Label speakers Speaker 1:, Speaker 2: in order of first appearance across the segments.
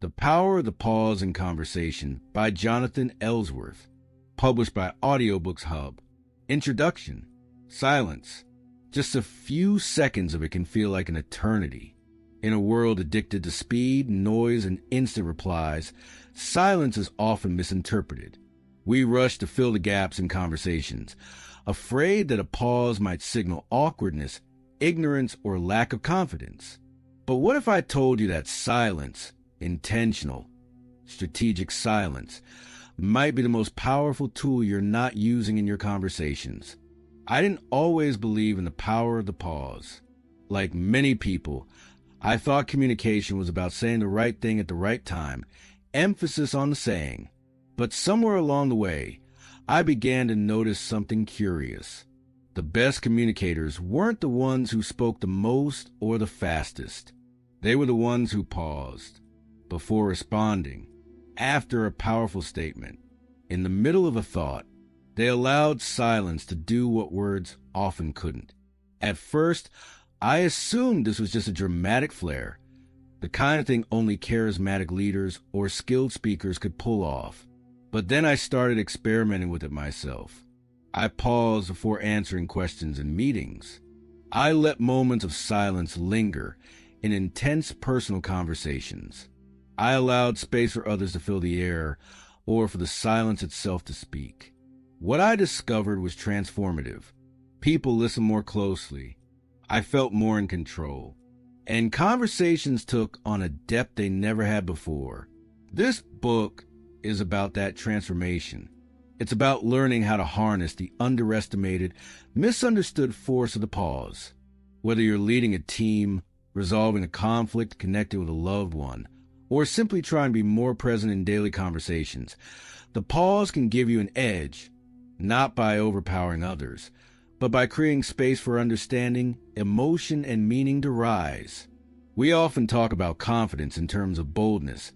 Speaker 1: The Power of the Pause in Conversation by Jonathan Ellsworth. Published by Audiobooks HUB. Introduction. Silence. Just a few seconds of it can feel like an eternity. In a world addicted to speed, noise, and instant replies, silence is often misinterpreted. We rush to fill the gaps in conversations, afraid that a pause might signal awkwardness, ignorance, or lack of confidence. But what if I told you that silence, intentional, strategic silence, might be the most powerful tool you're not using in your conversations? I didn't always believe in the power of the pause. Like many people, I thought communication was about saying the right thing at the right time, emphasis on the saying. But somewhere along the way, I began to notice something curious. The best communicators weren't the ones who spoke the most or the fastest. They were the ones who paused. Before responding, after a powerful statement, in the middle of a thought, they allowed silence to do what words often couldn't. At first, I assumed this was just a dramatic flair, the kind of thing only charismatic leaders or skilled speakers could pull off. But then I started experimenting with it myself. I paused before answering questions in meetings. I let moments of silence linger in intense personal conversations. I allowed space for others to fill the air or for the silence itself to speak. What I discovered was transformative. People listened more closely. I felt more in control. And conversations took on a depth they never had before. This book is about that transformation. It's about learning how to harness the underestimated, misunderstood force of the pause. Whether you're leading a team, resolving a conflict, connecting with a loved one, or simply trying to be more present in daily conversations, the pause can give you an edge, not by overpowering others, but by creating space for understanding, emotion, and meaning to rise. We often talk about confidence in terms of boldness,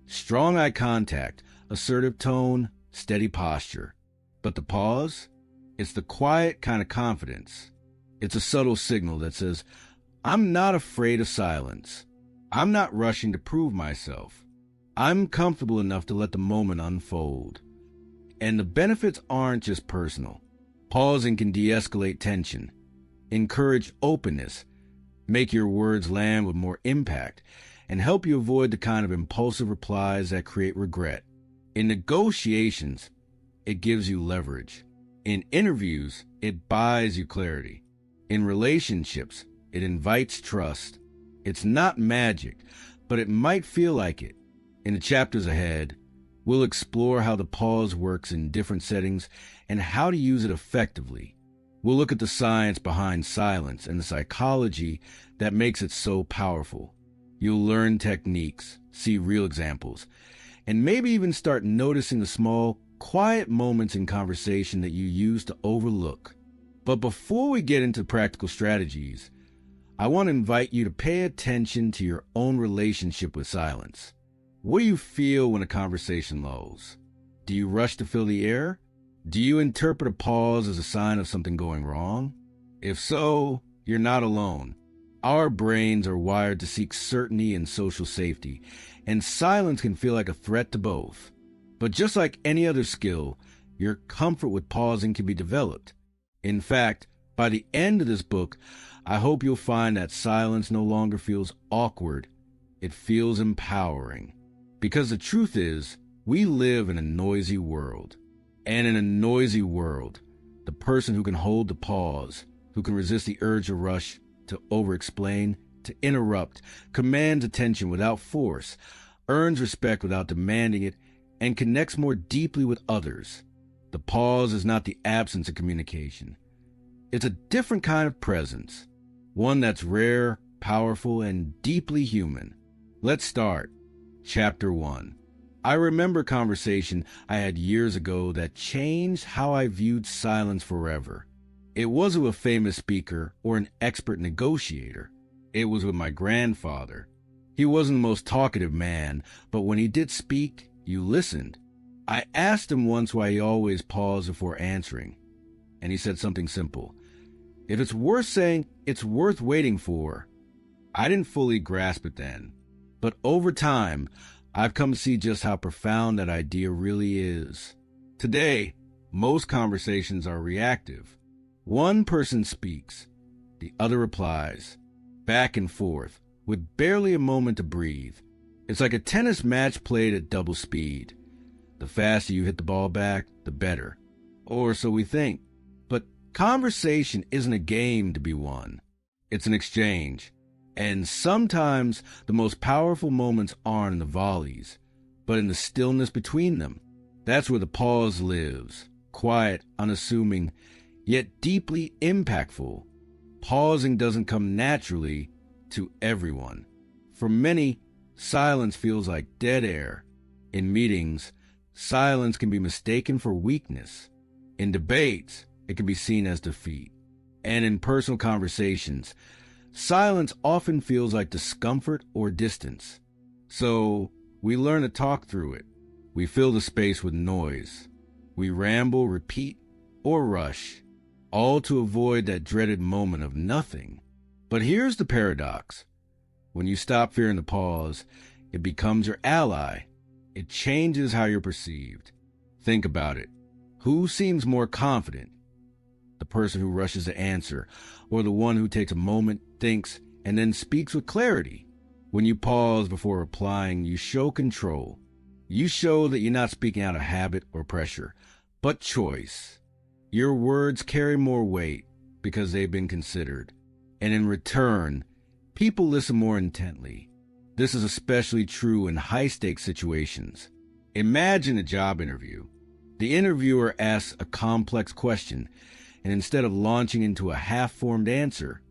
Speaker 1: strong eye contact, assertive tone, steady posture. But the pause? It's the quiet kind of confidence. It's a subtle signal that says, I'm not afraid of silence. I'm not rushing to prove myself. I'm comfortable enough to let the moment unfold. And the benefits aren't just personal. Pausing can de-escalate tension, encourage openness, make your words land with more impact, and help you avoid the kind of impulsive replies that create regret. In negotiations, it gives you leverage. In interviews, it buys you clarity. In relationships, it invites trust. It's not magic, but it might feel like it. In the chapters ahead, we'll explore how the pause works in different settings and how to use it effectively. We'll look at the science behind silence and the psychology that makes it so powerful. You'll learn techniques, see real examples, and maybe even start noticing the small, quiet moments in conversation that you used to overlook. But before we get into practical strategies, I want to invite you to pay attention to your own relationship with silence. What do you feel when a conversation lulls? Do you rush to fill the air? Do you interpret a pause as a sign of something going wrong? If so, you're not alone. Our brains are wired to seek certainty and social safety, and silence can feel like a threat to both. But just like any other skill, your comfort with pausing can be developed. In fact, by the end of this book, I hope you'll find that silence no longer feels awkward. It feels empowering. Because the truth is, we live in a noisy world. And in a noisy world, the person who can hold the pause, who can resist the urge to rush, to over-explain, to interrupt, commands attention without force, earns respect without demanding it, and connects more deeply with others. The pause is not the absence of communication. It's a different kind of presence, one that's rare, powerful, and deeply human. Let's start. Chapter 1. I remember a conversation I had years ago that changed how I viewed silence forever. It wasn't with a famous speaker or an expert negotiator. It was with my grandfather. He wasn't the most talkative man, but when he did speak, you listened. I asked him once why he always paused before answering, and he said something simple. If it's worth saying, it's worth waiting for. I didn't fully grasp it then, but over time, I've come to see just how profound that idea really is. Today, most conversations are reactive. One person speaks, the other replies, back and forth, with barely a moment to breathe. It's like a tennis match played at double speed. The faster you hit the ball back, the better. Or so we think. But conversation isn't a game to be won. It's an exchange. And sometimes the most powerful moments aren't in the volleys, but in the stillness between them. That's where the pause lives. Quiet, unassuming, yet deeply impactful. Pausing doesn't come naturally to everyone. For many, silence feels like dead air. In meetings, silence can be mistaken for weakness. In debates, it can be seen as defeat. And in personal conversations, silence often feels like discomfort or distance. So we learn to talk through it. We fill the space with noise. We ramble, repeat, or rush, all to avoid that dreaded moment of nothing. But here's the paradox. When you stop fearing the pause, it becomes your ally. It changes how you're perceived. Think about it. Who seems more confident? The person who rushes to answer, or the one who takes a moment, thinks, and then speaks with clarity? When you pause before replying, you show control. You show that you're not speaking out of habit or pressure, but choice. Your words carry more weight because they've been considered. And in return, people listen more intently. This is especially true in high-stakes situations. Imagine a job interview. The interviewer asks a complex question, and instead of launching into a half-formed answer,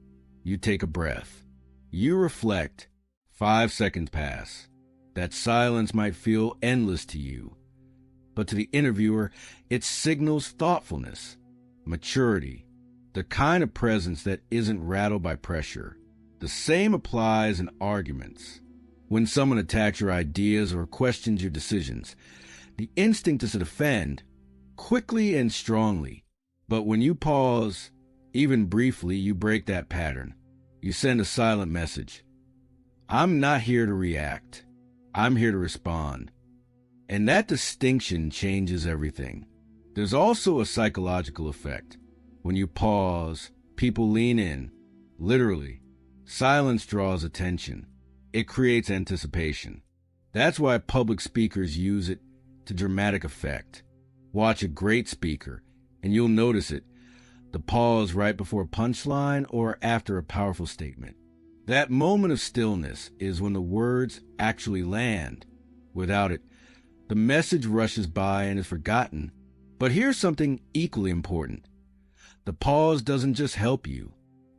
Speaker 1: you take a breath. You reflect. 5 seconds pass. That silence might feel endless to you, but to the interviewer, it signals thoughtfulness, maturity, the kind of presence that isn't rattled by pressure. The same applies in arguments. When someone attacks your ideas or questions your decisions, the instinct is to defend, quickly and strongly. But when you pause, even briefly, you break that pattern. You send a silent message. I'm not here to react. I'm here to respond. And that distinction changes everything. There's also a psychological effect. When you pause, people lean in. Literally, silence draws attention. It creates anticipation. That's why public speakers use it to dramatic effect. Watch a great speaker, and you'll notice it. The pause right before a punchline or after a powerful statement. That moment of stillness is when the words actually land. Without it, the message rushes by and is forgotten. But here's something equally important. The pause doesn't just help you.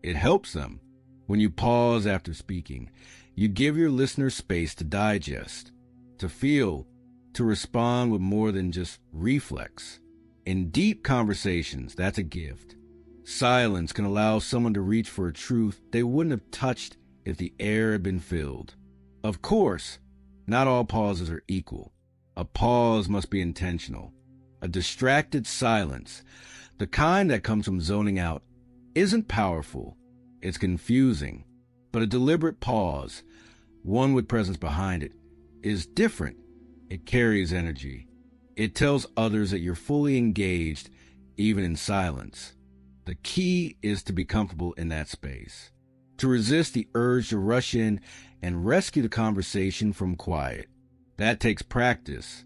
Speaker 1: It helps them. When you pause after speaking, you give your listeners space to digest, to feel, to respond with more than just reflex. In deep conversations, that's a gift. Silence can allow someone to reach for a truth they wouldn't have touched if the air had been filled. Of course, not all pauses are equal. A pause must be intentional. A distracted silence, the kind that comes from zoning out, isn't powerful. It's confusing. But a deliberate pause, one with presence behind it, is different. It carries energy. It tells others that you're fully engaged, even in silence. The key is to be comfortable in that space, to resist the urge to rush in and rescue the conversation from quiet. That takes practice.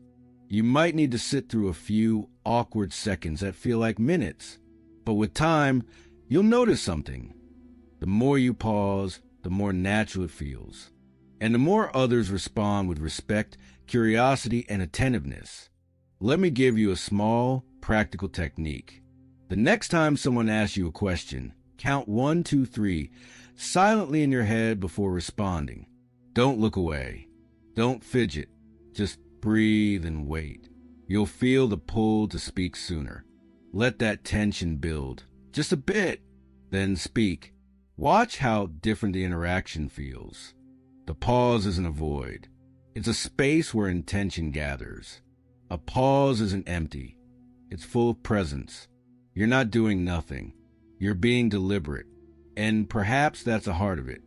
Speaker 1: You might need to sit through a few awkward seconds that feel like minutes, but with time, you'll notice something. The more you pause, the more natural it feels, and the more others respond with respect, curiosity, and attentiveness. Let me give you a small, practical technique. The next time someone asks you a question, count 1, 2, 3, silently in your head before responding. Don't look away. Don't fidget. Just breathe and wait. You'll feel the pull to speak sooner. Let that tension build, just a bit, then speak. Watch how different the interaction feels. The pause isn't a void. It's a space where intention gathers. A pause isn't empty. It's full of presence. You're not doing nothing. You're being deliberate. And perhaps that's the heart of it.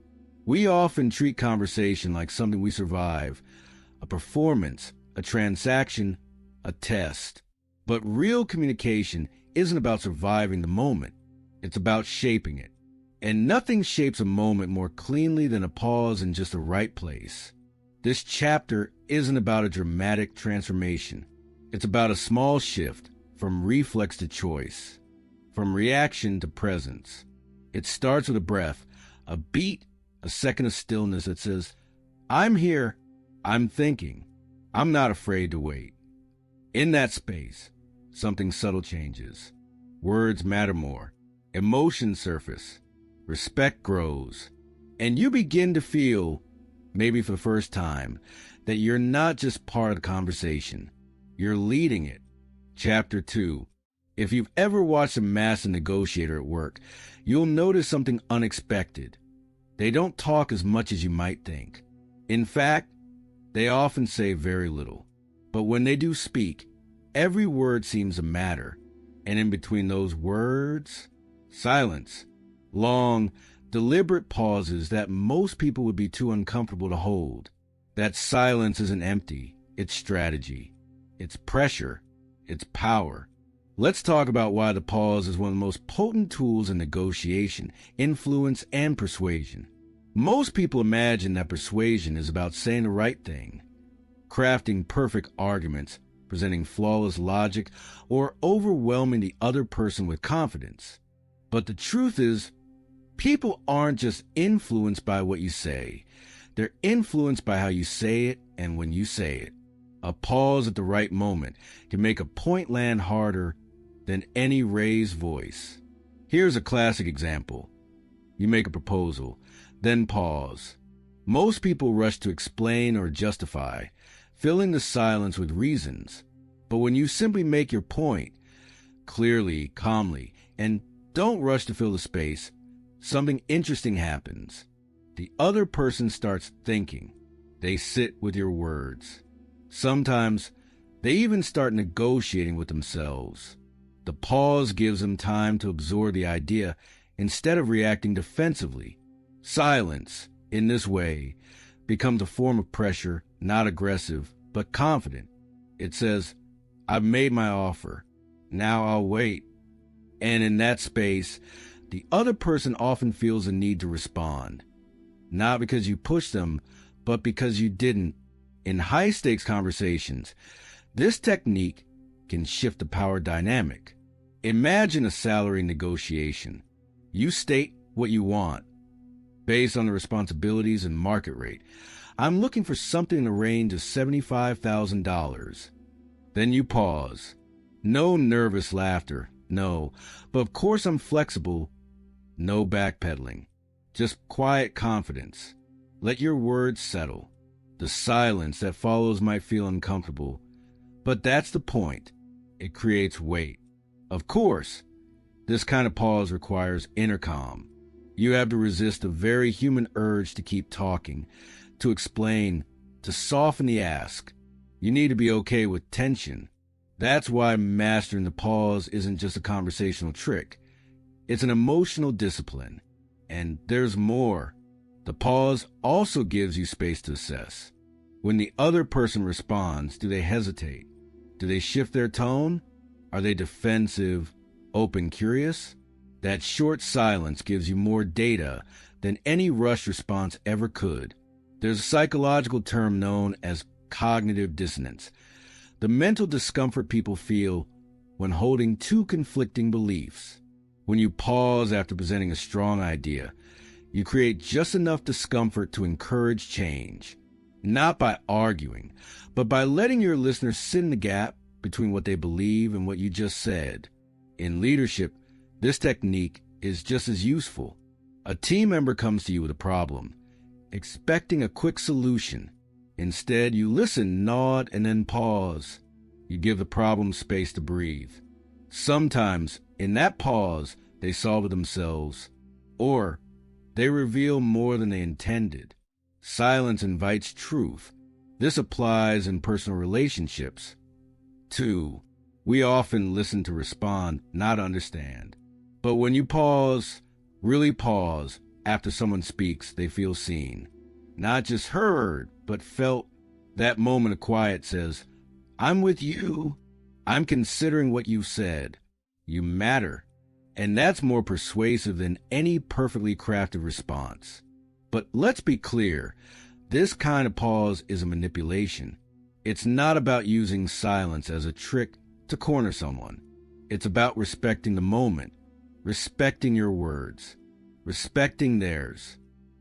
Speaker 1: We often treat conversation like something we survive, a performance, a transaction, a test. But real communication isn't about surviving the moment. It's about shaping it. And nothing shapes a moment more cleanly than a pause in just the right place. This chapter isn't about a dramatic transformation. It's about a small shift from reflex to choice, from reaction to presence. It starts with a breath, a beat, a second of stillness that says, I'm here, I'm thinking, I'm not afraid to wait. In that space, something subtle changes. Words matter more. Emotions surface. Respect grows. And you begin to feel, maybe for the first time, that you're not just part of the conversation. You're leading it. Chapter 2. If you've ever watched a master negotiator at work, you'll notice something unexpected. They don't talk as much as you might think. In fact, they often say very little. But when they do speak, every word seems to matter. And in between those words, silence. Long, deliberate pauses that most people would be too uncomfortable to hold. That silence isn't empty. It's strategy. It's pressure. It's power. Let's talk about why the pause is one of the most potent tools in negotiation, influence, and persuasion. Most people imagine that persuasion is about saying the right thing, crafting perfect arguments, presenting flawless logic, or overwhelming the other person with confidence. But the truth is, people aren't just influenced by what you say. They're influenced by how you say it and when you say it. A pause at the right moment can make a point land harder than any raised voice. Here's a classic example. You make a proposal, then pause. Most people rush to explain or justify, filling the silence with reasons. But when you simply make your point, clearly, calmly, and don't rush to fill the space, something interesting happens. The other person starts thinking. They sit with your words. Sometimes they even start negotiating with themselves. The pause gives them time to absorb the idea instead of reacting defensively. Silence, in this way, becomes a form of pressure, not aggressive, but confident. It says, I've made my offer. Now I'll wait. And in that space, the other person often feels a need to respond. Not because you pushed them, but because you didn't. In high-stakes conversations, this technique can shift the power dynamic. Imagine a salary negotiation. You state what you want, based on the responsibilities and market rate. I'm looking for something in the range of $75,000. Then you pause. No nervous laughter, no. But of course I'm flexible. No backpedaling. Just quiet confidence. Let your words settle. The silence that follows might feel uncomfortable, but that's the point. It creates weight. Of course, this kind of pause requires inner calm. You have to resist the very human urge to keep talking, to explain, to soften the ask. You need to be okay with tension. That's why mastering the pause isn't just a conversational trick. It's an emotional discipline. And there's more. The pause also gives you space to assess. When the other person responds, do they hesitate? Do they shift their tone? Are they defensive, open, curious? That short silence gives you more data than any rushed response ever could. There's a psychological term known as cognitive dissonance, the mental discomfort people feel when holding two conflicting beliefs. When you pause after presenting a strong idea, you create just enough discomfort to encourage change, not by arguing, but by letting your listeners sit in the gap between what they believe and what you just said. In leadership, this technique is just as useful. A team member comes to you with a problem, expecting a quick solution. Instead, you listen, nod, and then pause. You give the problem space to breathe. Sometimes, in that pause, they solve it themselves, or they reveal more than they intended. Silence invites truth. This applies in personal relationships. 2. We often listen to respond, not understand. But when you pause, really pause, after someone speaks, they feel seen. Not just heard, but felt That moment of quiet says, I'm with you. I'm considering what you've said. You matter. And that's more persuasive than any perfectly crafted response. But let's be clear, this kind of pause is a manipulation. It's not about using silence as a trick to corner someone. It's about respecting the moment, respecting your words, respecting theirs.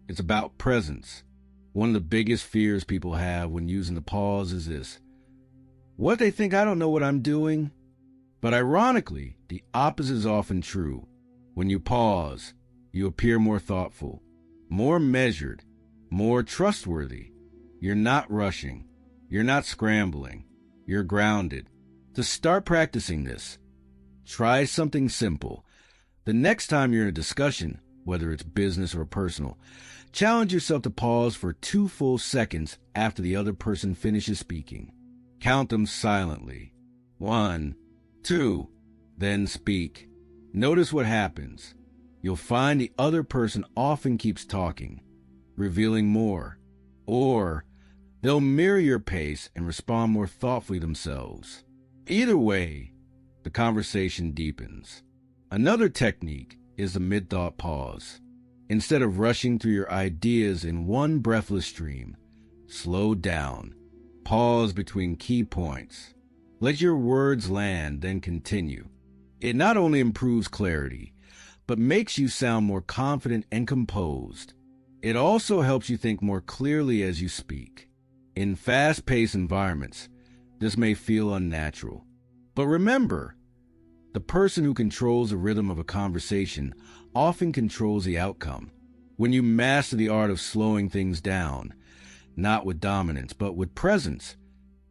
Speaker 1: It's about presence. One of the biggest fears people have when using the pause is this: what, they think I don't know what I'm doing? But ironically, the opposite is often true. When you pause, you appear more thoughtful, more measured, more trustworthy. You're not rushing. You're not scrambling. You're grounded. To start practicing this, try something simple. The next time you're in a discussion, whether it's business or personal, challenge yourself to pause for 2 full seconds after the other person finishes speaking. Count them silently. 1, 2, then speak. Notice what happens. You'll find the other person often keeps talking, revealing more, or they'll mirror your pace and respond more thoughtfully themselves. Either way, the conversation deepens. Another technique is the mid-thought pause. Instead of rushing through your ideas in one breathless stream, slow down. Pause between key points. Let your words land, then continue. It not only improves clarity, but makes you sound more confident and composed. It also helps you think more clearly as you speak. In fast-paced environments, this may feel unnatural. But remember, the person who controls the rhythm of a conversation often controls the outcome. When you master the art of slowing things down, not with dominance, but with presence,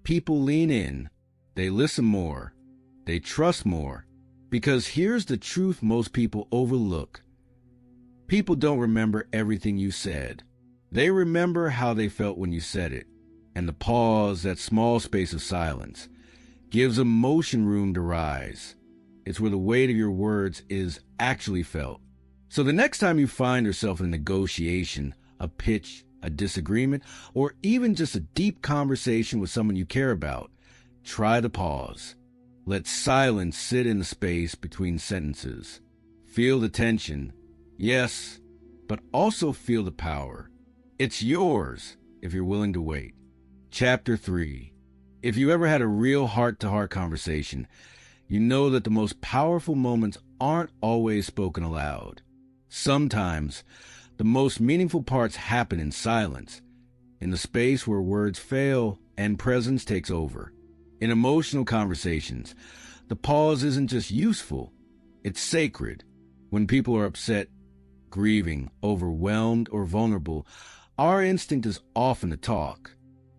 Speaker 1: people lean in, they listen more, they trust more. Because here's the truth most people overlook. People don't remember everything you said. They remember how they felt when you said it. And the pause, that small space of silence, gives emotion room to rise. It's where the weight of your words is actually felt. So the next time you find yourself in a negotiation, a pitch, a disagreement, or even just a deep conversation with someone you care about, try the pause. Let silence sit in the space between sentences. Feel the tension, yes, but also feel the power. It's yours if you're willing to wait. Chapter 3. If you ever had a real heart-to-heart conversation, you know that the most powerful moments aren't always spoken aloud. Sometimes, the most meaningful parts happen in silence, in the space where words fail and presence takes over. In emotional conversations, the pause isn't just useful, it's sacred. When people are upset, grieving, overwhelmed, or vulnerable, our instinct is often to talk.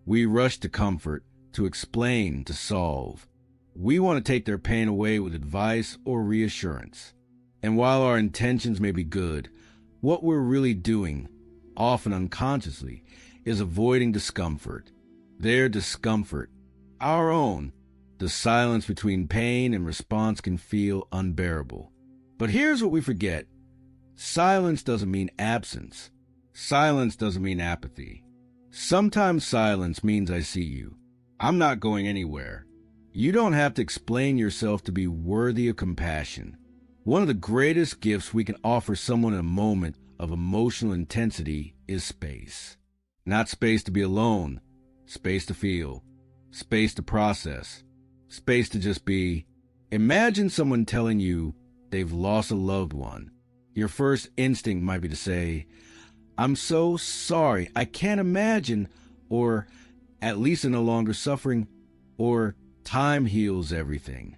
Speaker 1: We rush to comfort, to explain, to solve. We want to take their pain away with advice or reassurance. And while our intentions may be good, what we're really doing, often unconsciously, is avoiding discomfort. Their discomfort, our own. The silence between pain and response can feel unbearable. But here's what we forget. Silence doesn't mean absence. Silence doesn't mean apathy. Sometimes silence means I see you. I'm not going anywhere. You don't have to explain yourself to be worthy of compassion. One of the greatest gifts we can offer someone in a moment of emotional intensity is space. Not space to be alone, space to feel, space to process, space to just be. Imagine someone telling you they've lost a loved one. Your first instinct might be to say, "I'm so sorry, I can't imagine," or "at least they're no longer suffering," or "time heals everything."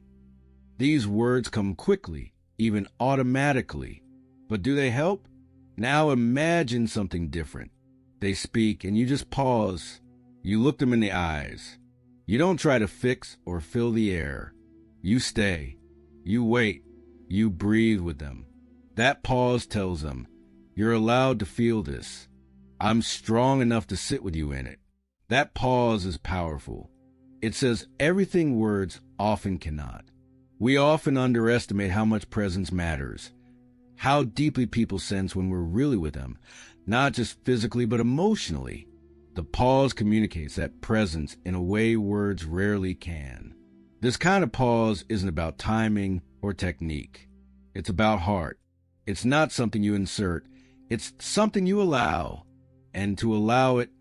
Speaker 1: These words come quickly, even automatically. But do they help? Now imagine something different. They speak and you just pause. You look them in the eyes. You don't try to fix or fill the air. You stay. You wait. You breathe with them. That pause tells them, you're allowed to feel this. I'm strong enough to sit with you in it. That pause is powerful. It says everything words often cannot. We often underestimate how much presence matters, how deeply people sense when we're really with them, not just physically but emotionally. The pause communicates that presence in a way words rarely can. This kind of pause isn't about timing or technique. It's about heart. It's not something you insert. It's something you allow. And to allow it,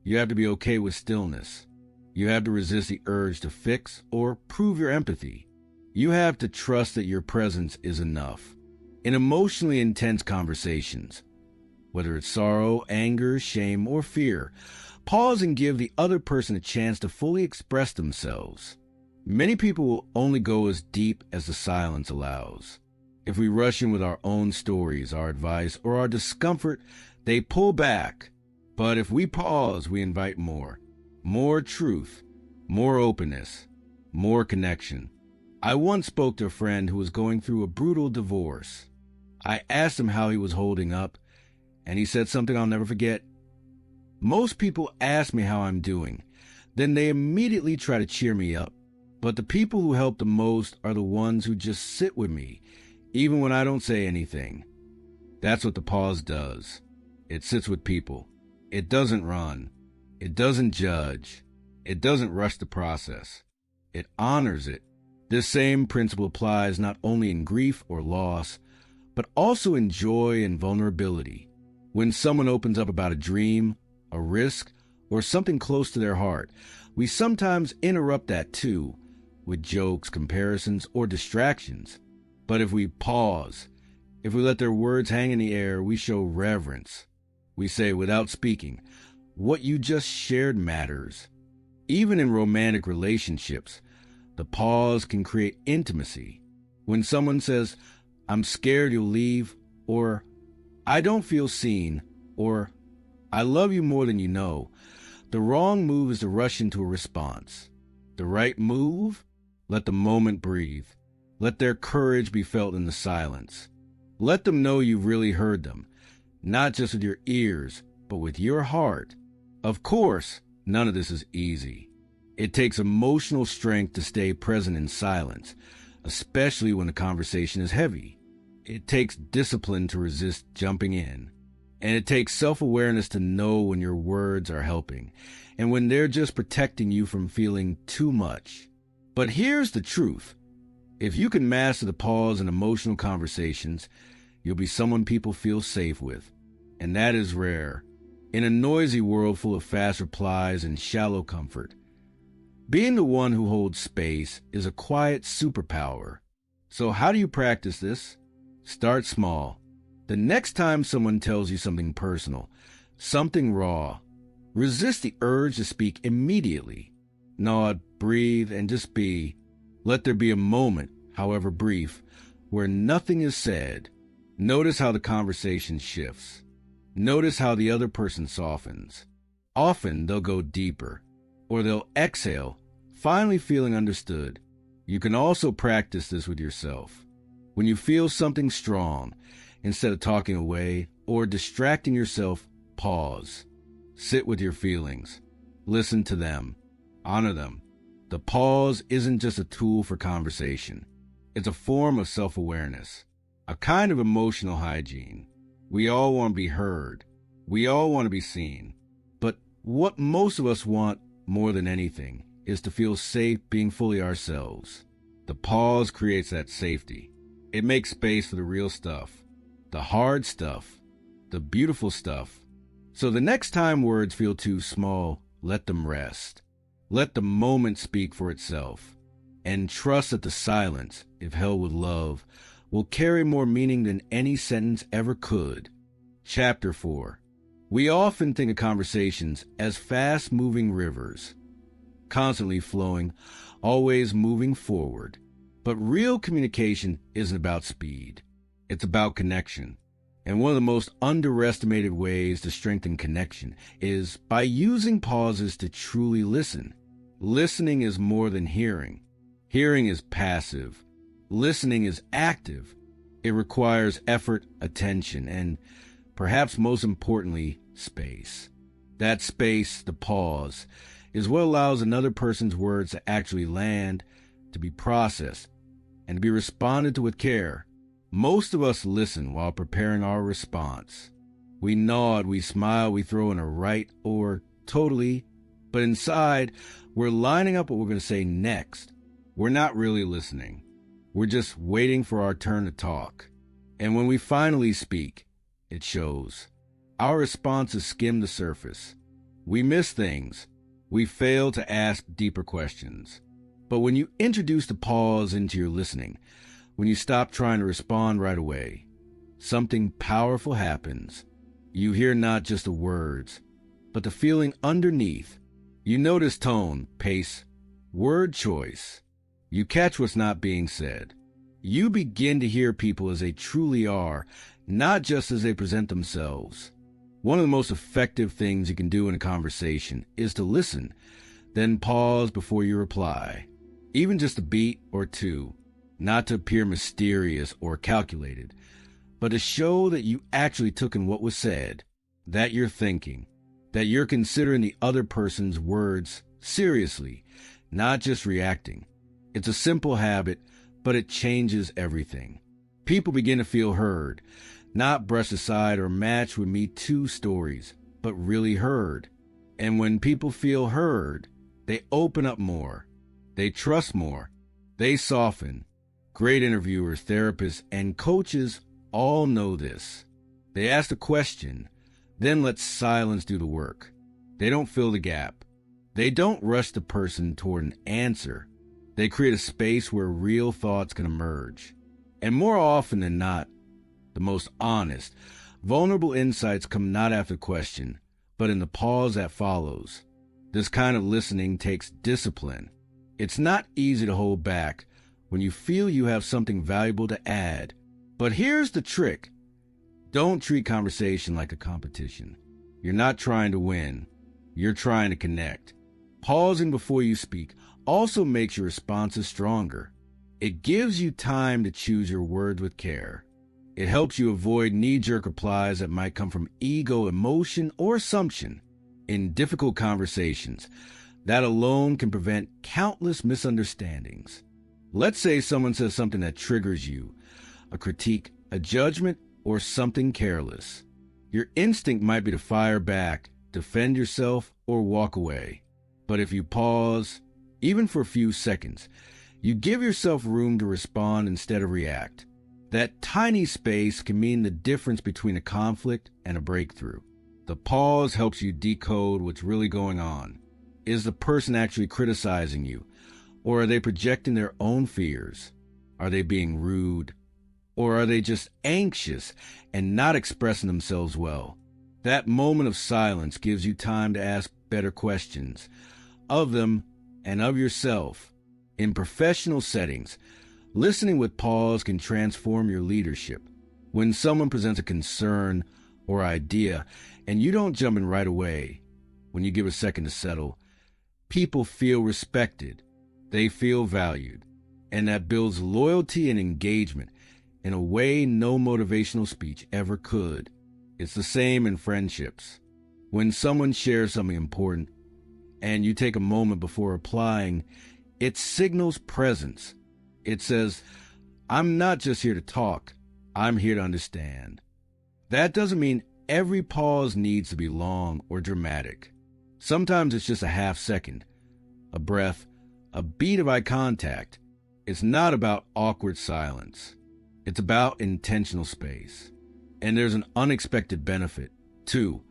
Speaker 1: you have to be okay with stillness. You have to resist the urge to fix or prove your empathy. You have to trust that your presence is enough. In emotionally intense conversations, whether it's sorrow, anger, shame, or fear, pause and give the other person a chance to fully express themselves. Many people will only go as deep as the silence allows. If we rush in with our own stories, our advice, or our discomfort, they pull back. But if we pause, we invite more. More truth, more openness, more connection. I once spoke to a friend who was going through a brutal divorce. I asked him how he was holding up, and he said something I'll never forget. Most people ask me how I'm doing. Then they immediately try to cheer me up. But the people who help the most are the ones who just sit with me, even when I don't say anything. That's what the pause does. It sits with people. It doesn't run. It doesn't judge. It doesn't rush the process. It honors it. This same principle applies not only in grief or loss, but also in joy and vulnerability. When someone opens up about a dream, a risk, or something close to their heart, we sometimes interrupt that too, with jokes, comparisons, or distractions. But if we pause, if we let their words hang in the air, we show reverence. We say without speaking, what you just shared matters. Even in romantic relationships, the pause can create intimacy. When someone says, "I'm scared you'll leave," or "I don't feel seen," or "I love you more than you know," the wrong move is to rush into a response. The right move? Let the moment breathe. Let their courage be felt in the silence. Let them know you've really heard them, not just with your ears, but with your heart. Of course, none of this is easy. It takes emotional strength to stay present in silence, especially when the conversation is heavy. It takes discipline to resist jumping in. And it takes self-awareness to know when your words are helping and when they're just protecting you from feeling too much. But here's the truth. If you can master the pause in emotional conversations, you'll be someone people feel safe with. And that is rare. In a noisy world full of fast replies and shallow comfort, being the one who holds space is a quiet superpower. So how do you practice this? Start small. The next time someone tells you something personal, something raw, resist the urge to speak immediately. Nod, breathe, and just be. Let there be a moment, however brief, where nothing is said. Notice how the conversation shifts. Notice how the other person softens. Often they'll go deeper, or they'll exhale, finally feeling understood. You can also practice this with yourself. When you feel something strong, instead of talking away or distracting yourself, pause. Sit with your feelings. Listen to them. Honor them. The pause isn't just a tool for conversation. It's a form of self-awareness, a kind of emotional hygiene. We all want to be heard. We all want to be seen. But what most of us want more than anything is to feel safe being fully ourselves. The pause creates that safety. It makes space for the real stuff, the hard stuff, the beautiful stuff. So the next time words feel too small, let them rest. Let the moment speak for itself. And trust that the silence, if held with love, will carry more meaning than any sentence ever could. Chapter 4. We often think of conversations as fast-moving rivers, constantly flowing, always moving forward. But real communication isn't about speed. It's about connection. And one of the most underestimated ways to strengthen connection is by using pauses to truly listen. Listening is more than hearing. Hearing is passive. Listening is active. It requires effort, attention, and perhaps most importantly, space. That space, the pause, is what allows another person's words to actually land, to be processed, and to be responded to with care. Most of us listen while preparing our response. We nod, we smile, we throw in a right or totally, but inside, we're lining up what we're going to say next. We're not really listening. We're just waiting for our turn to talk. And when we finally speak, it shows. Our responses skim the surface. We miss things. We fail to ask deeper questions. But when you introduce the pause into your listening, when you stop trying to respond right away, something powerful happens. You hear not just the words, but the feeling underneath. You notice tone, pace, word choice. You catch what's not being said. You begin to hear people as they truly are, not just as they present themselves. One of the most effective things you can do in a conversation is to listen, then pause before you reply. Even just a beat or two, not to appear mysterious or calculated, but to show that you actually took in what was said, that you're thinking, that you're considering the other person's words seriously, not just reacting. It's a simple habit, but it changes everything. People begin to feel heard, not brushed aside or matched with Me Too stories, but really heard. And when people feel heard, they open up more. They trust more. They soften. Great interviewers, therapists, and coaches all know this. They ask a question, then let silence do the work. They don't fill the gap. They don't rush the person toward an answer. They create a space where real thoughts can emerge. And more often than not, the most honest, vulnerable insights come not after the question, but in the pause that follows. This kind of listening takes discipline. It's not easy to hold back when you feel you have something valuable to add. But here's the trick. Don't treat conversation like a competition. You're not trying to win. You're trying to connect. Pausing before you speak also makes your responses stronger. It gives you time to choose your words with care. It helps you avoid knee-jerk replies that might come from ego, emotion, or assumption. In difficult conversations, that alone can prevent countless misunderstandings. Let's say someone says something that triggers you, a critique, a judgment, or something careless. Your instinct might be to fire back, defend yourself, or walk away. But if you pause, even for a few seconds, you give yourself room to respond instead of react. That tiny space can mean the difference between a conflict and a breakthrough. The pause helps you decode what's really going on. Is the person actually criticizing you? Or are they projecting their own fears? Are they being rude? Or are they just anxious and not expressing themselves well? That moment of silence gives you time to ask better questions of them and of yourself. In professional settings, listening with pause can transform your leadership. When someone presents a concern or idea and you don't jump in right away, when you give a second to settle, people feel respected. They feel valued. And that builds loyalty and engagement in a way no motivational speech ever could. It's the same in friendships. When someone shares something important and you take a moment before replying, it signals presence. It says, I'm not just here to talk, I'm here to understand. That doesn't mean every pause needs to be long or dramatic. Sometimes it's just a half second, a breath, a beat of eye contact. It's not about awkward silence. It's about intentional space. And there's an unexpected benefit, too.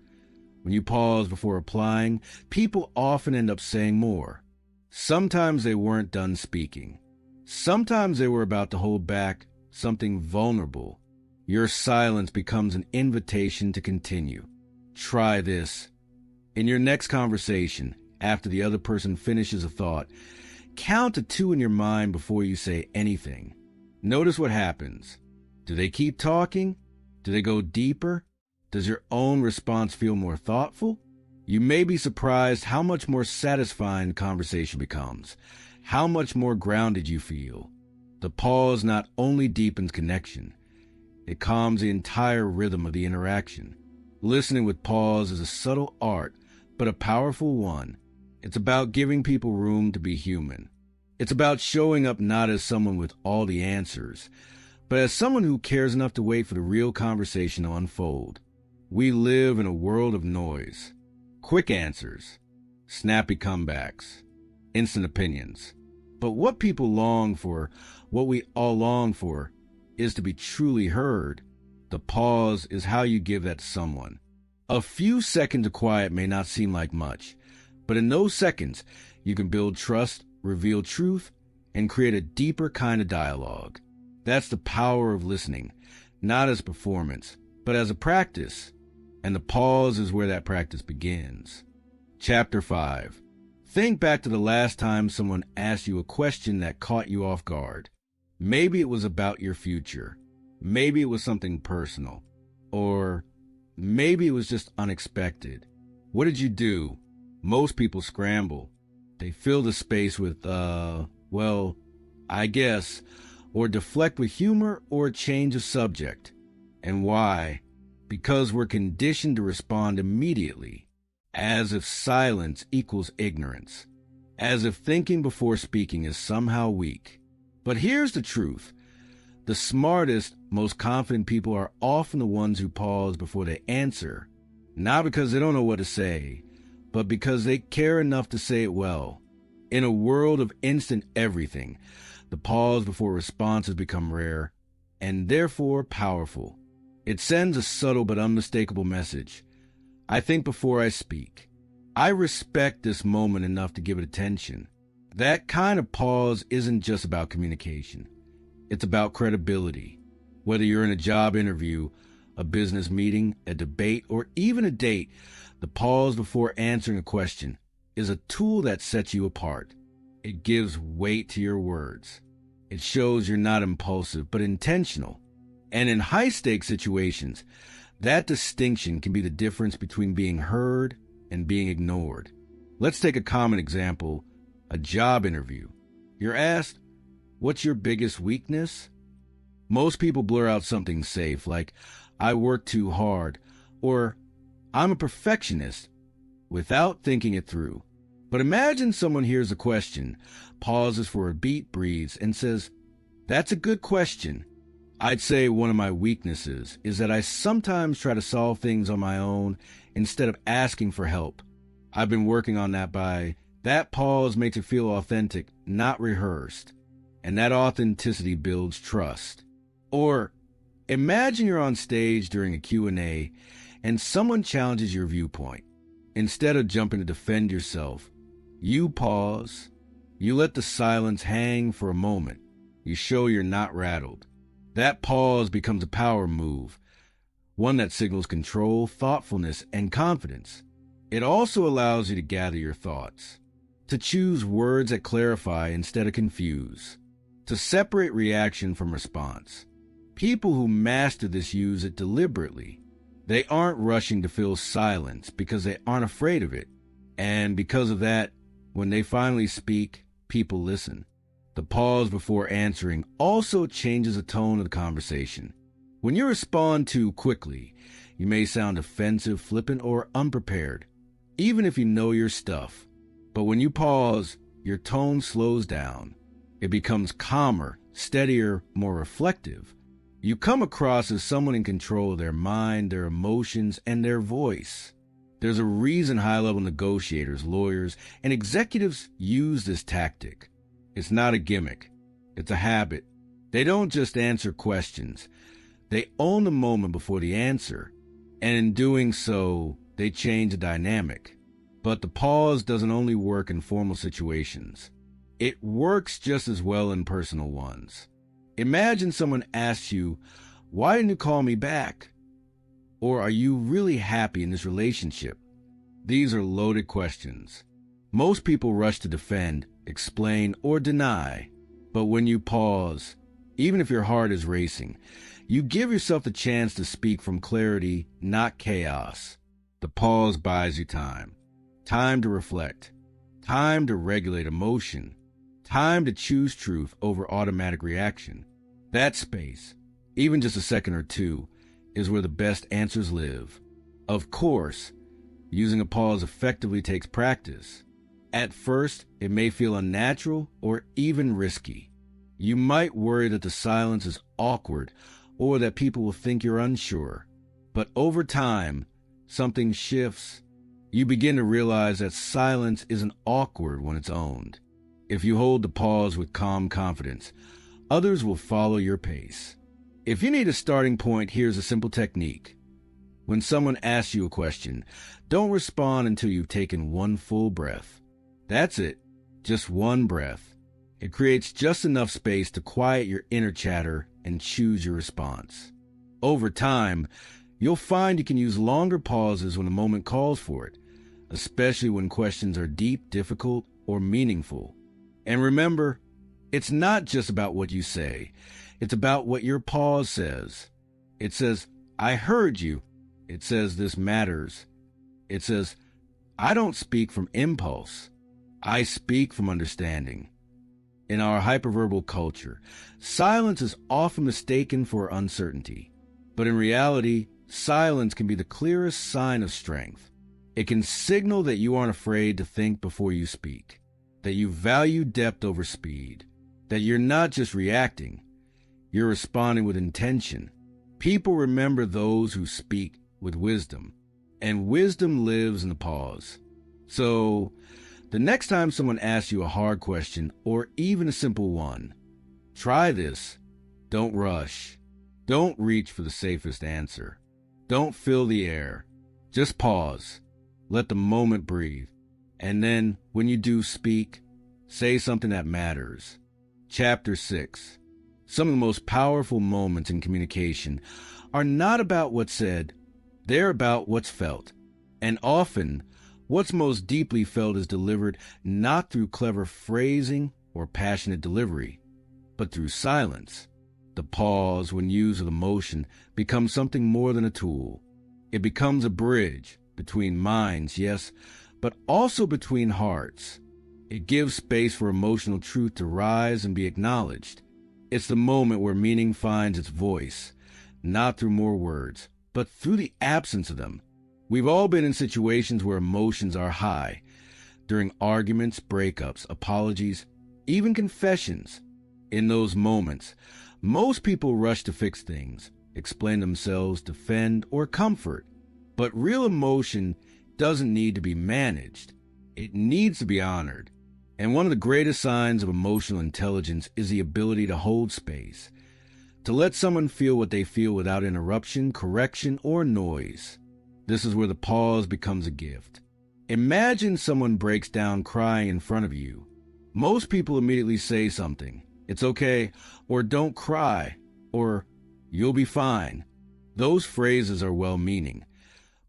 Speaker 1: When you pause before replying, people often end up saying more. Sometimes they weren't done speaking. Sometimes they were about to hold back something vulnerable. Your silence becomes an invitation to continue. Try this. In your next conversation, after the other person finishes a thought, count to 2 in your mind before you say anything. Notice what happens. Do they keep talking? Do they go deeper? Does your own response feel more thoughtful? You may be surprised how much more satisfying the conversation becomes, how much more grounded you feel. The pause not only deepens connection, it calms the entire rhythm of the interaction. Listening with pause is a subtle art, but a powerful one. It's about giving people room to be human. It's about showing up not as someone with all the answers, but as someone who cares enough to wait for the real conversation to unfold. We live in a world of noise. quick answers, snappy comebacks, instant opinions. But what people long for, what we all long for, is to be truly heard. The pause is how you give that to someone. A few seconds of quiet may not seem like much, but in those seconds, you can build trust, reveal truth, and create a deeper kind of dialogue. That's the power of listening, not as a performance, but as a practice. And the pause is where that practice begins. Chapter 5. Think back to the last time someone asked you a question that caught you off guard. Maybe it was about your future. Maybe it was something personal. Or maybe it was just unexpected. What did you do? Most people scramble. They fill the space with, well, I guess, or deflect with humor or a change of subject. And why? Because we're conditioned to respond immediately, as if silence equals ignorance, as if thinking before speaking is somehow weak. But here's the truth. The smartest, most confident people are often the ones who pause before they answer, not because they don't know what to say, but because they care enough to say it well. In a world of instant everything, the pause before responses become rare, and therefore powerful. It sends a subtle but unmistakable message. I think before I speak. I respect this moment enough to give it attention. That kind of pause isn't just about communication. It's about credibility. Whether you're in a job interview, a business meeting, a debate, or even a date, the pause before answering a question is a tool that sets you apart. It gives weight to your words. It shows you're not impulsive, but intentional. And in high-stakes situations, that distinction can be the difference between being heard and being ignored. Let's take a common example, a job interview. You're asked, "What's your biggest weakness?" Most people blur out something safe, like, "I work too hard," or "I'm a perfectionist," without thinking it through. But imagine someone hears a question, pauses for a beat, breathes, and says, "That's a good question." I'd say one of my weaknesses is that I sometimes try to solve things on my own instead of asking for help. I've been working on that pause makes it feel authentic, not rehearsed. And that authenticity builds trust. Or imagine you're on stage during a Q&A and someone challenges your viewpoint. Instead of jumping to defend yourself, you pause. You let the silence hang for a moment. You show you're not rattled. That pause becomes a power move, one that signals control, thoughtfulness, and confidence. It also allows you to gather your thoughts, to choose words that clarify instead of confuse, to separate reaction from response. People who master this use it deliberately. They aren't rushing to fill silence because they aren't afraid of it. And because of that, when they finally speak, people listen. The pause before answering also changes the tone of the conversation. When you respond too quickly, you may sound offensive, flippant, or unprepared, even if you know your stuff. But when you pause, your tone slows down. It becomes calmer, steadier, more reflective. You come across as someone in control of their mind, their emotions, and their voice. There's a reason high-level negotiators, lawyers, and executives use this tactic. It's not a gimmick. It's a habit. They don't just answer questions. They own the moment before the answer. And in doing so, they change the dynamic. But the pause doesn't only work in formal situations. It works just as well in personal ones. Imagine someone asks you, "Why didn't you call me back?" Or, "Are you really happy in this relationship?" These are loaded questions. Most people rush to defend, explain, or deny. But when you pause, even if your heart is racing, you give yourself the chance to speak from clarity, not chaos. The pause buys you time. Time to reflect. Time to regulate emotion. Time to choose truth over automatic reaction. That space, even just a second or two, is where the best answers live. Of course, using a pause effectively takes practice. At first, it may feel unnatural or even risky. You might worry that the silence is awkward or that people will think you're unsure. But over time, something shifts. You begin to realize that silence isn't awkward when it's owned. If you hold the pause with calm confidence, others will follow your pace. If you need a starting point, here's a simple technique. When someone asks you a question, don't respond until you've taken one full breath. That's it, just one breath. It creates just enough space to quiet your inner chatter and choose your response. Over time, you'll find you can use longer pauses when the moment calls for it, especially when questions are deep, difficult, or meaningful. And remember, it's not just about what you say. It's about what your pause says. It says, I heard you. It says, this matters. It says, I don't speak from impulse. I speak from understanding. In our hyperverbal culture, silence is often mistaken for uncertainty. But in reality, silence can be the clearest sign of strength. It can signal that you aren't afraid to think before you speak, that you value depth over speed, that you're not just reacting, you're responding with intention. People remember those who speak with wisdom, and wisdom lives in the pause. So, the next time someone asks you a hard question, or even a simple one, try this. Don't rush. Don't reach for the safest answer. Don't fill the air. Just pause. Let the moment breathe. And then, when you do speak, say something that matters. Chapter 6. Some of the most powerful moments in communication are not about what's said, they're about what's felt. And often, what's most deeply felt is delivered not through clever phrasing or passionate delivery, but through silence. The pause, when used with emotion, becomes something more than a tool. It becomes a bridge between minds, yes, but also between hearts. It gives space for emotional truth to rise and be acknowledged. It's the moment where meaning finds its voice, not through more words, but through the absence of them. We've all been in situations where emotions are high, during arguments, breakups, apologies, even confessions. In those moments, most people rush to fix things, explain themselves, defend, or comfort. But real emotion doesn't need to be managed. It needs to be honored. And one of the greatest signs of emotional intelligence is the ability to hold space, to let someone feel what they feel without interruption, correction, or noise. This is where the pause becomes a gift. Imagine someone breaks down crying in front of you. Most people immediately say something, "It's okay," or "Don't cry," or "You'll be fine." Those phrases are well-meaning,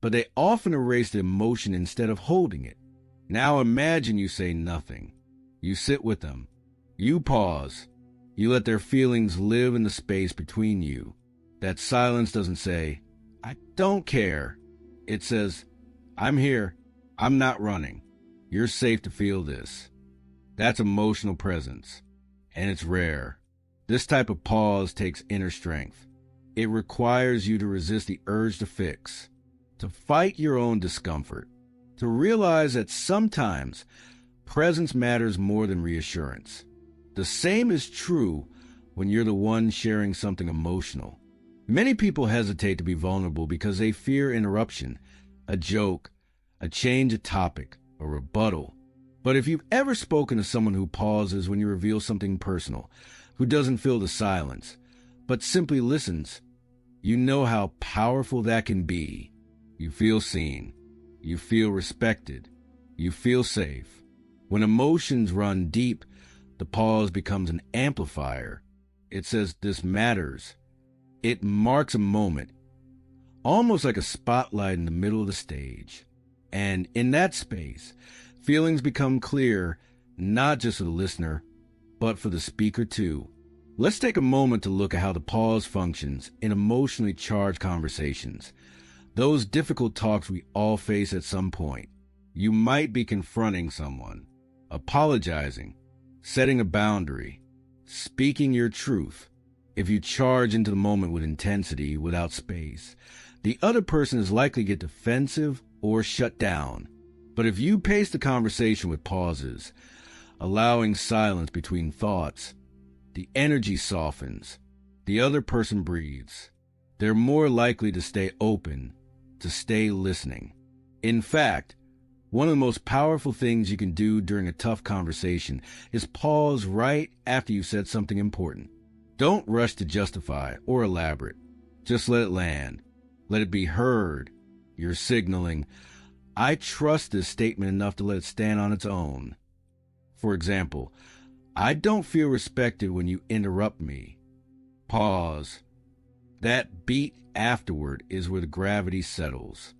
Speaker 1: but they often erase the emotion instead of holding it. Now imagine you say nothing. You sit with them. You pause. You let their feelings live in the space between you. That silence doesn't say, "I don't care." It says, "I'm here. I'm not running. You're safe to feel this." That's emotional presence, and it's rare. This type of pause takes inner strength. It requires you to resist the urge to fix, to fight your own discomfort, to realize that sometimes presence matters more than reassurance. The same is true when you're the one sharing something emotional. Many people hesitate to be vulnerable because they fear interruption, a joke, a change of topic, a rebuttal. But if you've ever spoken to someone who pauses when you reveal something personal, who doesn't fill the silence, but simply listens, you know how powerful that can be. You feel seen. You feel respected. You feel safe. When emotions run deep, the pause becomes an amplifier. It says, "This matters." It marks a moment, almost like a spotlight in the middle of the stage. And in that space, feelings become clear, not just for the listener, but for the speaker too. Let's take a moment to look at how the pause functions in emotionally charged conversations. Those difficult talks we all face at some point. You might be confronting someone, apologizing, setting a boundary, speaking your truth. If you charge into the moment with intensity, without space, the other person is likely to get defensive or shut down. But if you pace the conversation with pauses, allowing silence between thoughts, the energy softens, the other person breathes. They're more likely to stay open, to stay listening. In fact, One of the most powerful things you can do during a tough conversation is pause right after you've said something important. Don't rush to justify or elaborate. Just let it land. Let it be heard. You're signaling, I trust this statement enough to let it stand on its own. For example, I don't feel respected when you interrupt me. Pause. That beat afterward is where the gravity settles.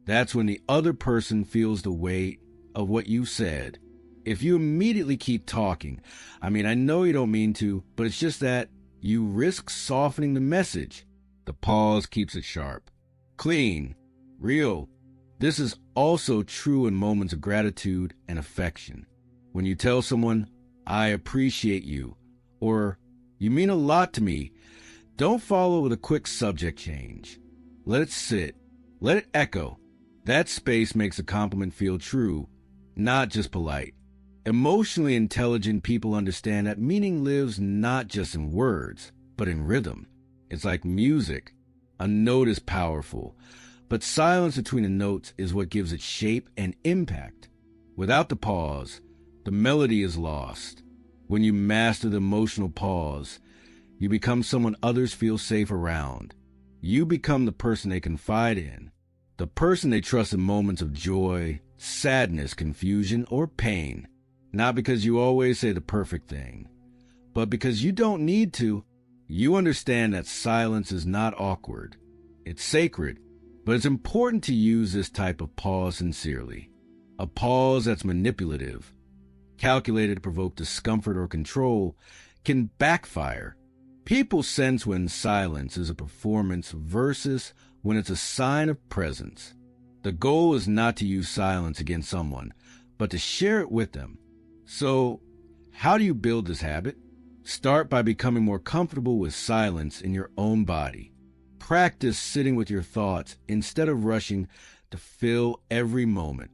Speaker 1: That's when the other person feels the weight of what you said. If you immediately keep talking, I know you don't mean to, but it's just that you risk softening the message. The pause keeps it sharp, clean, real. This is also true in moments of gratitude and affection. When you tell someone, I appreciate you, or you mean a lot to me, don't follow with a quick subject change. Let it sit. Let it echo. That space makes a compliment feel true, not just polite. Emotionally intelligent people understand that meaning lives not just in words, but in rhythm. It's like music. A note is powerful, but silence between the notes is what gives it shape and impact. Without the pause, the melody is lost. When you master the emotional pause, you become someone others feel safe around. You become the person they confide in, the person they trust in moments of joy, sadness, confusion, or pain. Not because you always say the perfect thing, but because you don't need to. You understand that silence is not awkward. It's sacred, but it's important to use this type of pause sincerely. A pause that's manipulative, calculated to provoke discomfort or control, can backfire. People sense when silence is a performance versus when it's a sign of presence. The goal is not to use silence against someone, but to share it with them. So, how do you build this habit? Start by becoming more comfortable with silence in your own body. Practice sitting with your thoughts instead of rushing to fill every moment.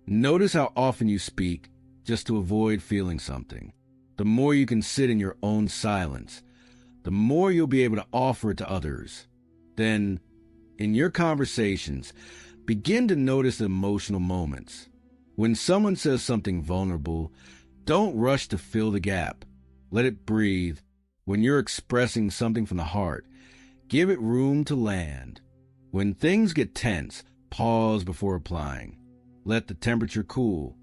Speaker 1: Notice how often you speak just to avoid feeling something. The more you can sit in your own silence, the more you'll be able to offer it to others. Then, in your conversations, begin to notice the emotional moments. When someone says something vulnerable, don't rush to fill the gap. Let it breathe. When you're expressing something from the heart, give it room to land. When things get tense, pause before replying. Let the temperature cool.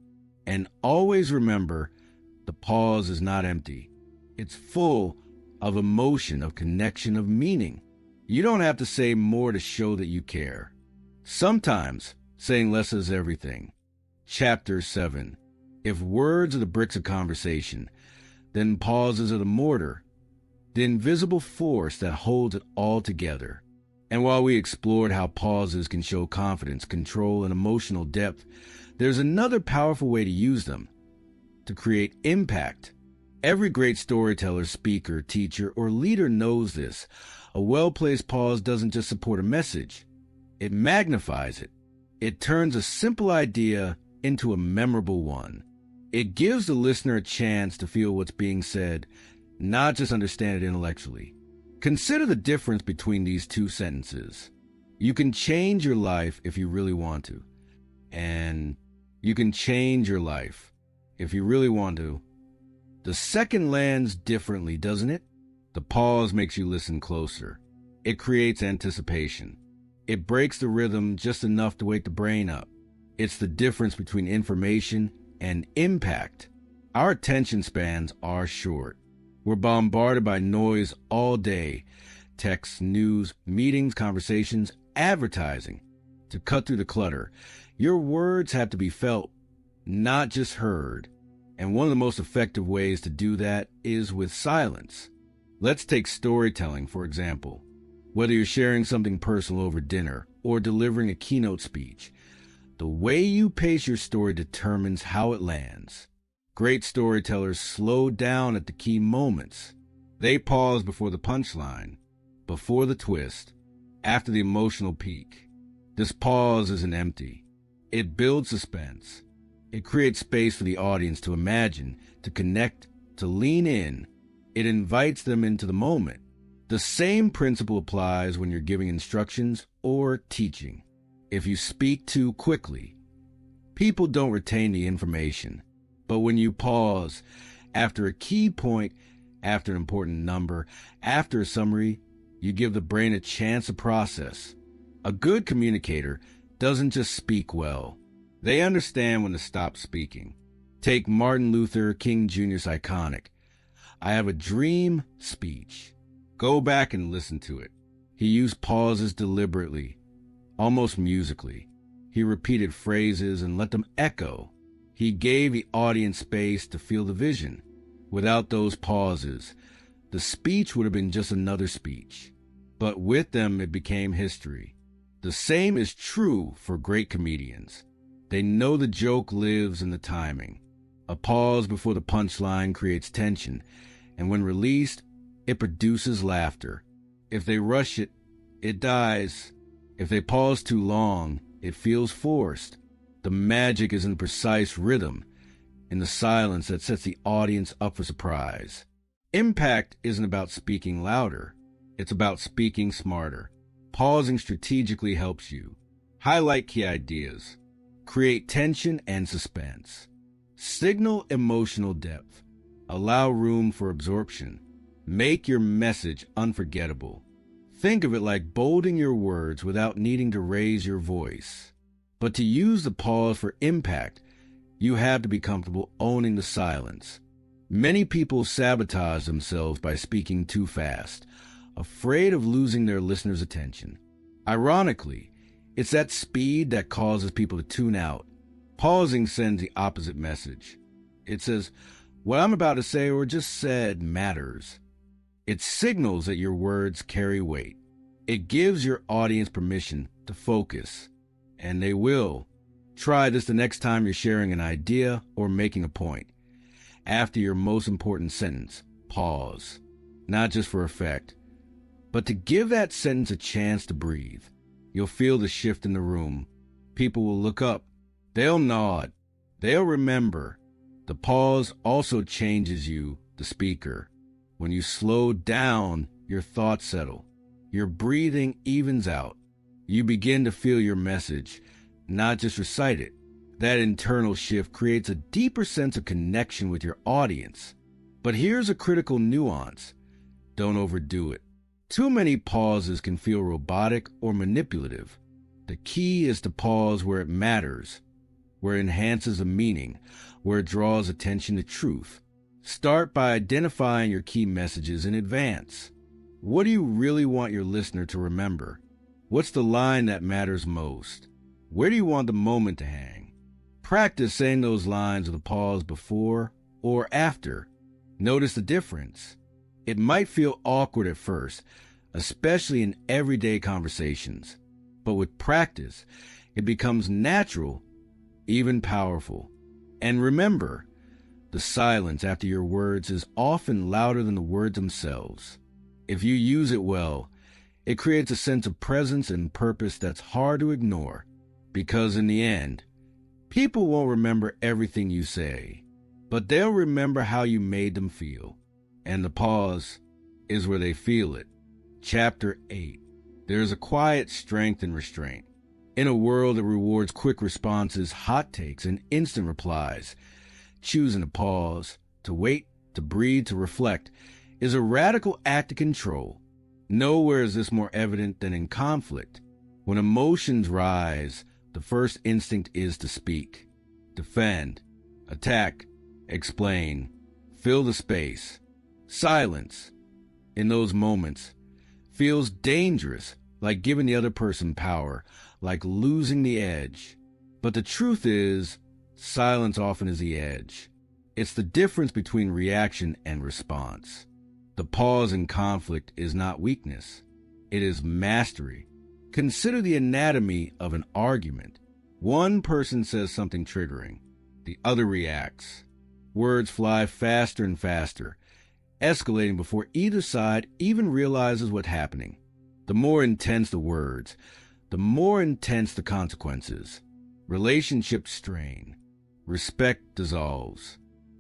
Speaker 1: And always remember, the pause is not empty. It's full of emotion, of connection, of meaning. You don't have to say more to show that you care. Sometimes saying less is everything. Chapter 7. If words are the bricks of conversation, then pauses are the mortar, the invisible force that holds it all together. And while we explored how pauses can show confidence, control, and emotional depth, there's another powerful way to use them, to create impact. Every great storyteller, speaker, teacher, or leader knows this. A well-placed pause doesn't just support a message, it magnifies it. It turns a simple idea into a memorable one. It gives the listener a chance to feel what's being said, not just understand it intellectually. Consider the difference between these two sentences. You can change your life if you really want to. And you can change your life if you really want to. The second lands differently, doesn't it? The pause makes you listen closer. It creates anticipation. It breaks the rhythm just enough to wake the brain up. It's the difference between information and impact. Our attention spans are short. We're bombarded by noise all day. Texts, news, meetings, conversations, advertising. To cut through the clutter, your words have to be felt, not just heard. And one of the most effective ways to do that is with silence. Let's take storytelling, for example. Whether you're sharing something personal over dinner or delivering a keynote speech, the way you pace your story determines how it lands. Great storytellers slow down at the key moments. They pause before the punchline, before the twist, after the emotional peak. This pause isn't empty. It builds suspense. It creates space for the audience to imagine, to connect, to lean in. It invites them into the moment. The same principle applies when you're giving instructions or teaching. If you speak too quickly, People don't retain the information, but when you pause, after a key point, after an important number, after a summary, you give the brain a chance to process. A good communicator doesn't just speak well. They understand when to stop speaking. Take Martin Luther King Jr.'s iconic "I have a dream" speech. Go back and listen to it. He used pauses deliberately, almost musically. He repeated phrases and let them echo. He gave the audience space to feel the vision. Without those pauses, the speech would have been just another speech. But with them, it became history. The same is true for great comedians. They know the joke lives in the timing. A pause before the punchline creates tension, and when released, it produces laughter. If they rush it, it dies. If they pause too long, it feels forced. The magic is in precise rhythm, in the silence that sets the audience up for surprise. Impact isn't about speaking louder. It's about speaking smarter. Pausing strategically helps you highlight key ideas, create tension and suspense, signal emotional depth, allow room for absorption, make your message unforgettable. Think of it like bolding your words without needing to raise your voice. But to use the pause for impact, you have to be comfortable owning the silence. Many people sabotage themselves by speaking too fast, afraid of losing their listeners' attention. Ironically, it's that speed that causes people to tune out. Pausing sends the opposite message. It says, what I'm about to say or just said matters. It signals that your words carry weight. It gives your audience permission to focus, and they will. Try this the next time you're sharing an idea or making a point. After your most important sentence, pause. Not just for effect, but to give that sentence a chance to breathe. You'll feel the shift in the room. People will look up. They'll nod. They'll remember. The pause also changes you, the speaker. When you slow down, your thoughts settle. Your breathing evens out. You begin to feel your message, not just recite it. That internal shift creates a deeper sense of connection with your audience. But here's a critical nuance. Don't overdo it. Too many pauses can feel robotic or manipulative. The key is to pause where it matters, where it enhances the meaning, where it draws attention to truth. Start by identifying your key messages in advance. What do you really want your listener to remember? What's the line that matters most? Where do you want the moment to hang? Practice saying those lines with a pause before or after. Notice the difference. It might feel awkward at first, especially in everyday conversations. But with practice, it becomes natural, even powerful. And remember, the silence after your words is often louder than the words themselves. If you use it well, it creates a sense of presence and purpose that's hard to ignore. Because in the end, people won't remember everything you say, but they'll remember how you made them feel. And the pause is where they feel it. Chapter 8. There is a quiet strength in restraint. In a world that rewards quick responses, hot takes, and instant replies, choosing to pause, to wait, to breathe, to reflect, is a radical act of control. Nowhere is this more evident than in conflict. When emotions rise, the first instinct is to speak, defend, attack, explain, fill the space. Silence, in those moments, feels dangerous, like giving the other person power, like losing the edge. But the truth is, silence often is the edge. It's the difference between reaction and response. The pause in conflict is not weakness. It is mastery. Consider the anatomy of an argument. One person says something triggering. The other reacts. Words fly faster and faster, escalating before either side even realizes what's happening. The more intense the words, the more intense the consequences. Relationships strain. Respect dissolves.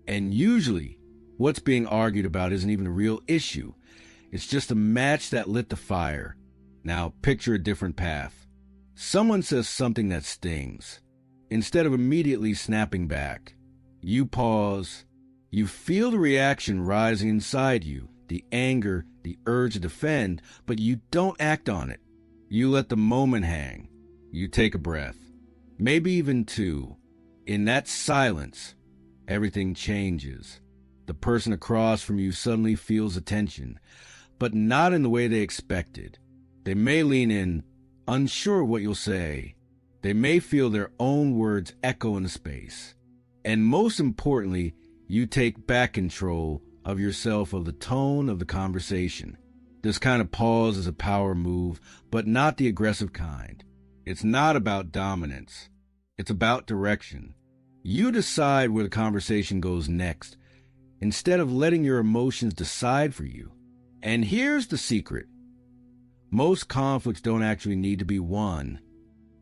Speaker 1: And usually, what's being argued about isn't even a real issue. It's just a match that lit the fire. Now picture a different path. Someone says something that stings. Instead of immediately snapping back, you pause. You feel the reaction rising inside you, the anger, the urge to defend, but you don't act on it. You let the moment hang. You take a breath, maybe even two. In that silence, everything changes. The person across from you suddenly feels attention, but not in the way they expected. They may lean in, unsure what you'll say. They may feel their own words echo in the space. And most importantly, you take back control of yourself, of the tone of the conversation. This kind of pause is a power move, but not the aggressive kind. It's not about dominance. It's about direction. You decide where the conversation goes next, instead of letting your emotions decide for you. And here's the secret. Most conflicts don't actually need to be won.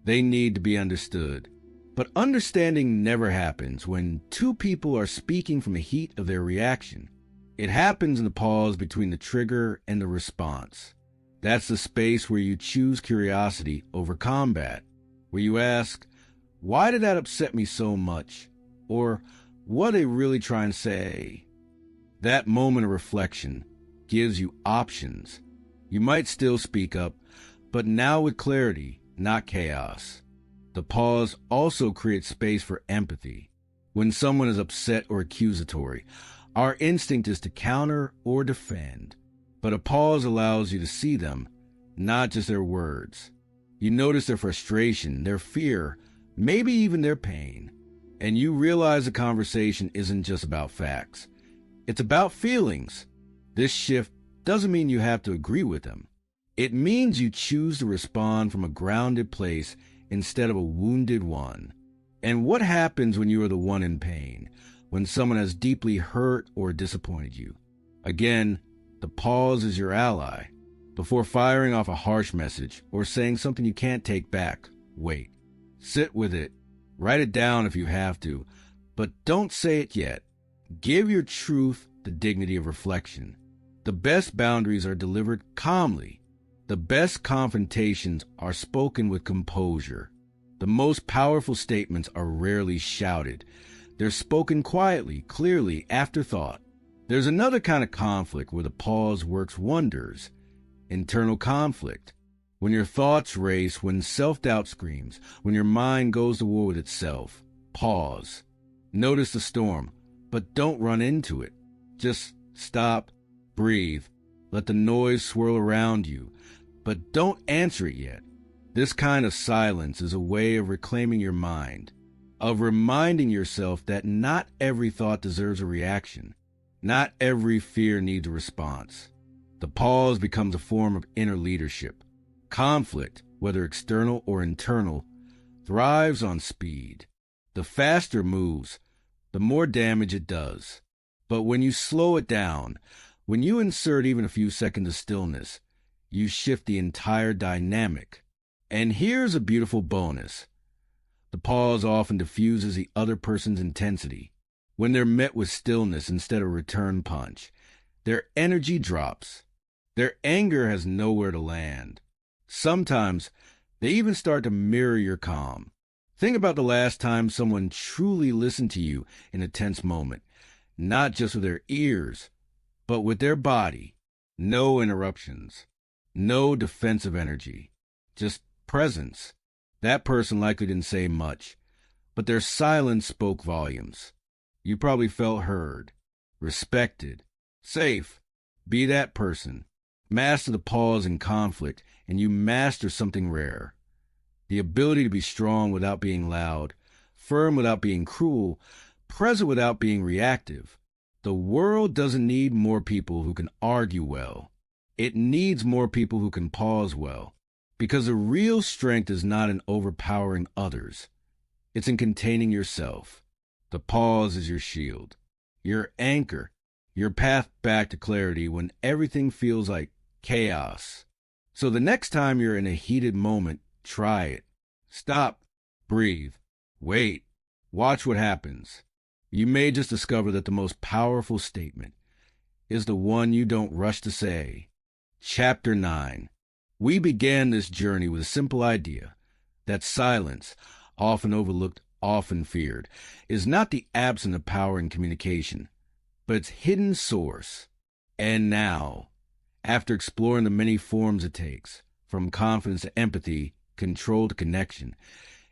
Speaker 1: They need to be understood. But understanding never happens when two people are speaking from the heat of their reaction. It happens in the pause between the trigger and the response. That's the space where you choose curiosity over combat, where you ask, why did that upset me so much? Or, what are they really trying to say? That moment of reflection gives you options. You might still speak up, but now with clarity, not chaos. The pause also creates space for empathy. When someone is upset or accusatory, our instinct is to counter or defend. But a pause allows you to see them, not just their words. You notice their frustration, their fear, maybe even their pain. And you realize the conversation isn't just about facts. It's about feelings. This shift doesn't mean you have to agree with them. It means you choose to respond from a grounded place instead of a wounded one. And what happens when you are the one in pain, when someone has deeply hurt or disappointed you? Again, the pause is your ally. Before firing off a harsh message or saying something you can't take back, wait. Sit with it. Write it down if you have to, but don't say it yet. Give your truth the dignity of reflection. The best boundaries are delivered calmly. The best confrontations are spoken with composure. The most powerful statements are rarely shouted. They're spoken quietly, clearly, after thought. There's another kind of conflict where the pause works wonders. Internal conflict. When your thoughts race, when self-doubt screams, when your mind goes to war with itself. Pause. Notice the storm, but don't run into it. Just stop, breathe, let the noise swirl around you, but don't answer it yet. This kind of silence is a way of reclaiming your mind, of reminding yourself that not every thought deserves a reaction. Not every fear needs a response. The pause becomes a form of inner leadership. Conflict, whether external or internal, thrives on speed. The faster it moves, the more damage it does. But when you slow it down, when you insert even a few seconds of stillness, you shift the entire dynamic. And here's a beautiful bonus. The pause often diffuses the other person's intensity. When they're met with stillness instead of a return punch, their energy drops. Their anger has nowhere to land. Sometimes they even start to mirror your calm. Think about the last time someone truly listened to you in a tense moment, not just with their ears, but with their body. No interruptions, no defensive energy, just presence. That person likely didn't say much, but their silence spoke volumes. You probably felt heard, respected, safe. Be that person. Master the pause in conflict, and you master something rare. The ability to be strong without being loud, firm without being cruel, present without being reactive. The world doesn't need more people who can argue well. It needs more people who can pause well. Because the real strength is not in overpowering others. It's in containing yourself. The pause is your shield, your anchor, your path back to clarity when everything feels like chaos. So the next time you're in a heated moment, try it. Stop, breathe, wait, watch what happens. You may just discover that the most powerful statement is the one you don't rush to say. Chapter 9. We began this journey with a simple idea that silence, often overlooked, often feared, is not the absence of power in communication, but its hidden source. And now, after exploring the many forms it takes, from confidence to empathy, control to connection,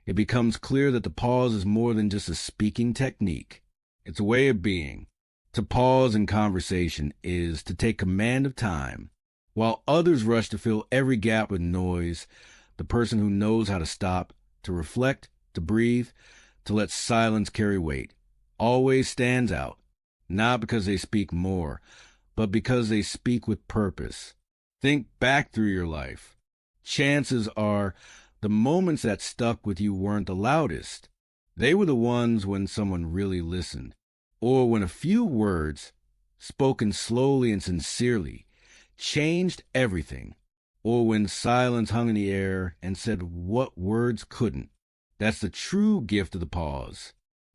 Speaker 1: it becomes clear that the pause is more than just a speaking technique. It's a way of being. To pause in conversation is to take command of time. While others rush to fill every gap with noise, the person who knows how to stop, to reflect, to breathe, to let silence carry weight, always stands out, not because they speak more, but because they speak with purpose. Think back through your life. Chances are the moments that stuck with you weren't the loudest. They were the ones when someone really listened, or when a few words, spoken slowly and sincerely, changed everything, or when silence hung in the air and said what words couldn't. That's the true gift of the pause.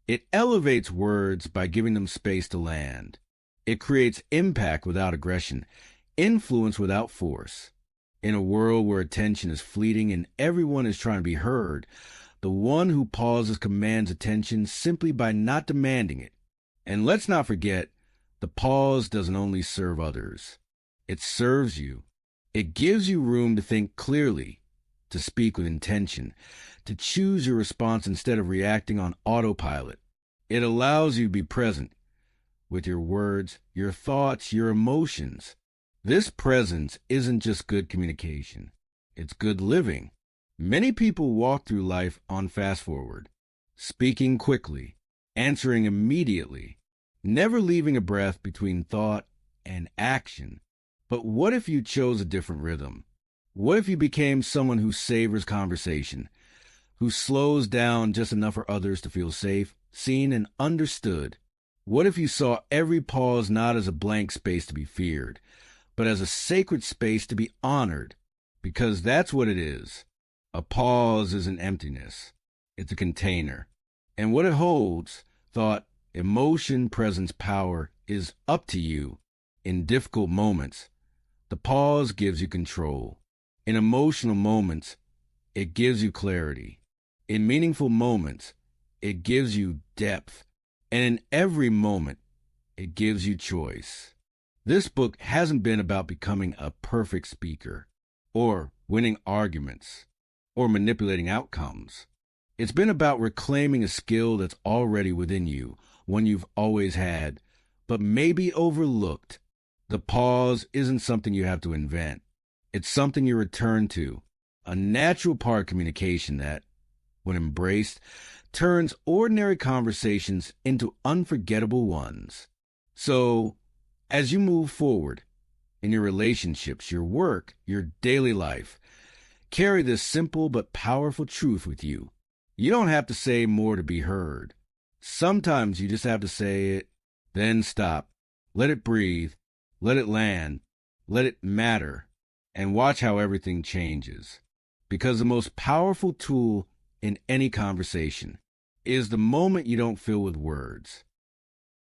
Speaker 1: It elevates words by giving them space to land. It creates impact without aggression, influence without force. In a world where attention is fleeting and everyone is trying to be heard, the one who pauses commands attention simply by not demanding it. And let's not forget, the pause doesn't only serve others. It serves you. It gives you room to think clearly, to speak with intention, to choose your response instead of reacting on autopilot. It allows you to be present with your words, your thoughts, your emotions. This presence isn't just good communication. It's good living. Many people walk through life on fast forward, speaking quickly, answering immediately, never leaving a breath between thought and action. But what if you chose a different rhythm? What if you became someone who savors conversation, who slows down just enough for others to feel safe, seen, and understood? What if you saw every pause not as a blank space to be feared, but as a sacred space to be honored? Because that's what it is. A pause is an emptiness. It's a container. And what it holds, thought, emotion, presence, power, is up to you. In difficult moments, the pause gives you control. In emotional moments, it gives you clarity. In meaningful moments, it gives you depth. And in every moment, it gives you choice. This book hasn't been about becoming a perfect speaker, or winning arguments, or manipulating outcomes. It's been about reclaiming a skill that's already within you, one you've always had, but maybe overlooked. The pause isn't something you have to invent. It's something you return to, a natural part of communication that, when embraced, turns ordinary conversations into unforgettable ones. So, as you move forward in your relationships, your work, your daily life, carry this simple but powerful truth with you. You don't have to say more to be heard. Sometimes you just have to say it, then stop. Let it breathe, let it land, let it matter, and watch how everything changes. Because the most powerful tool in any conversation is the moment you don't fill with words.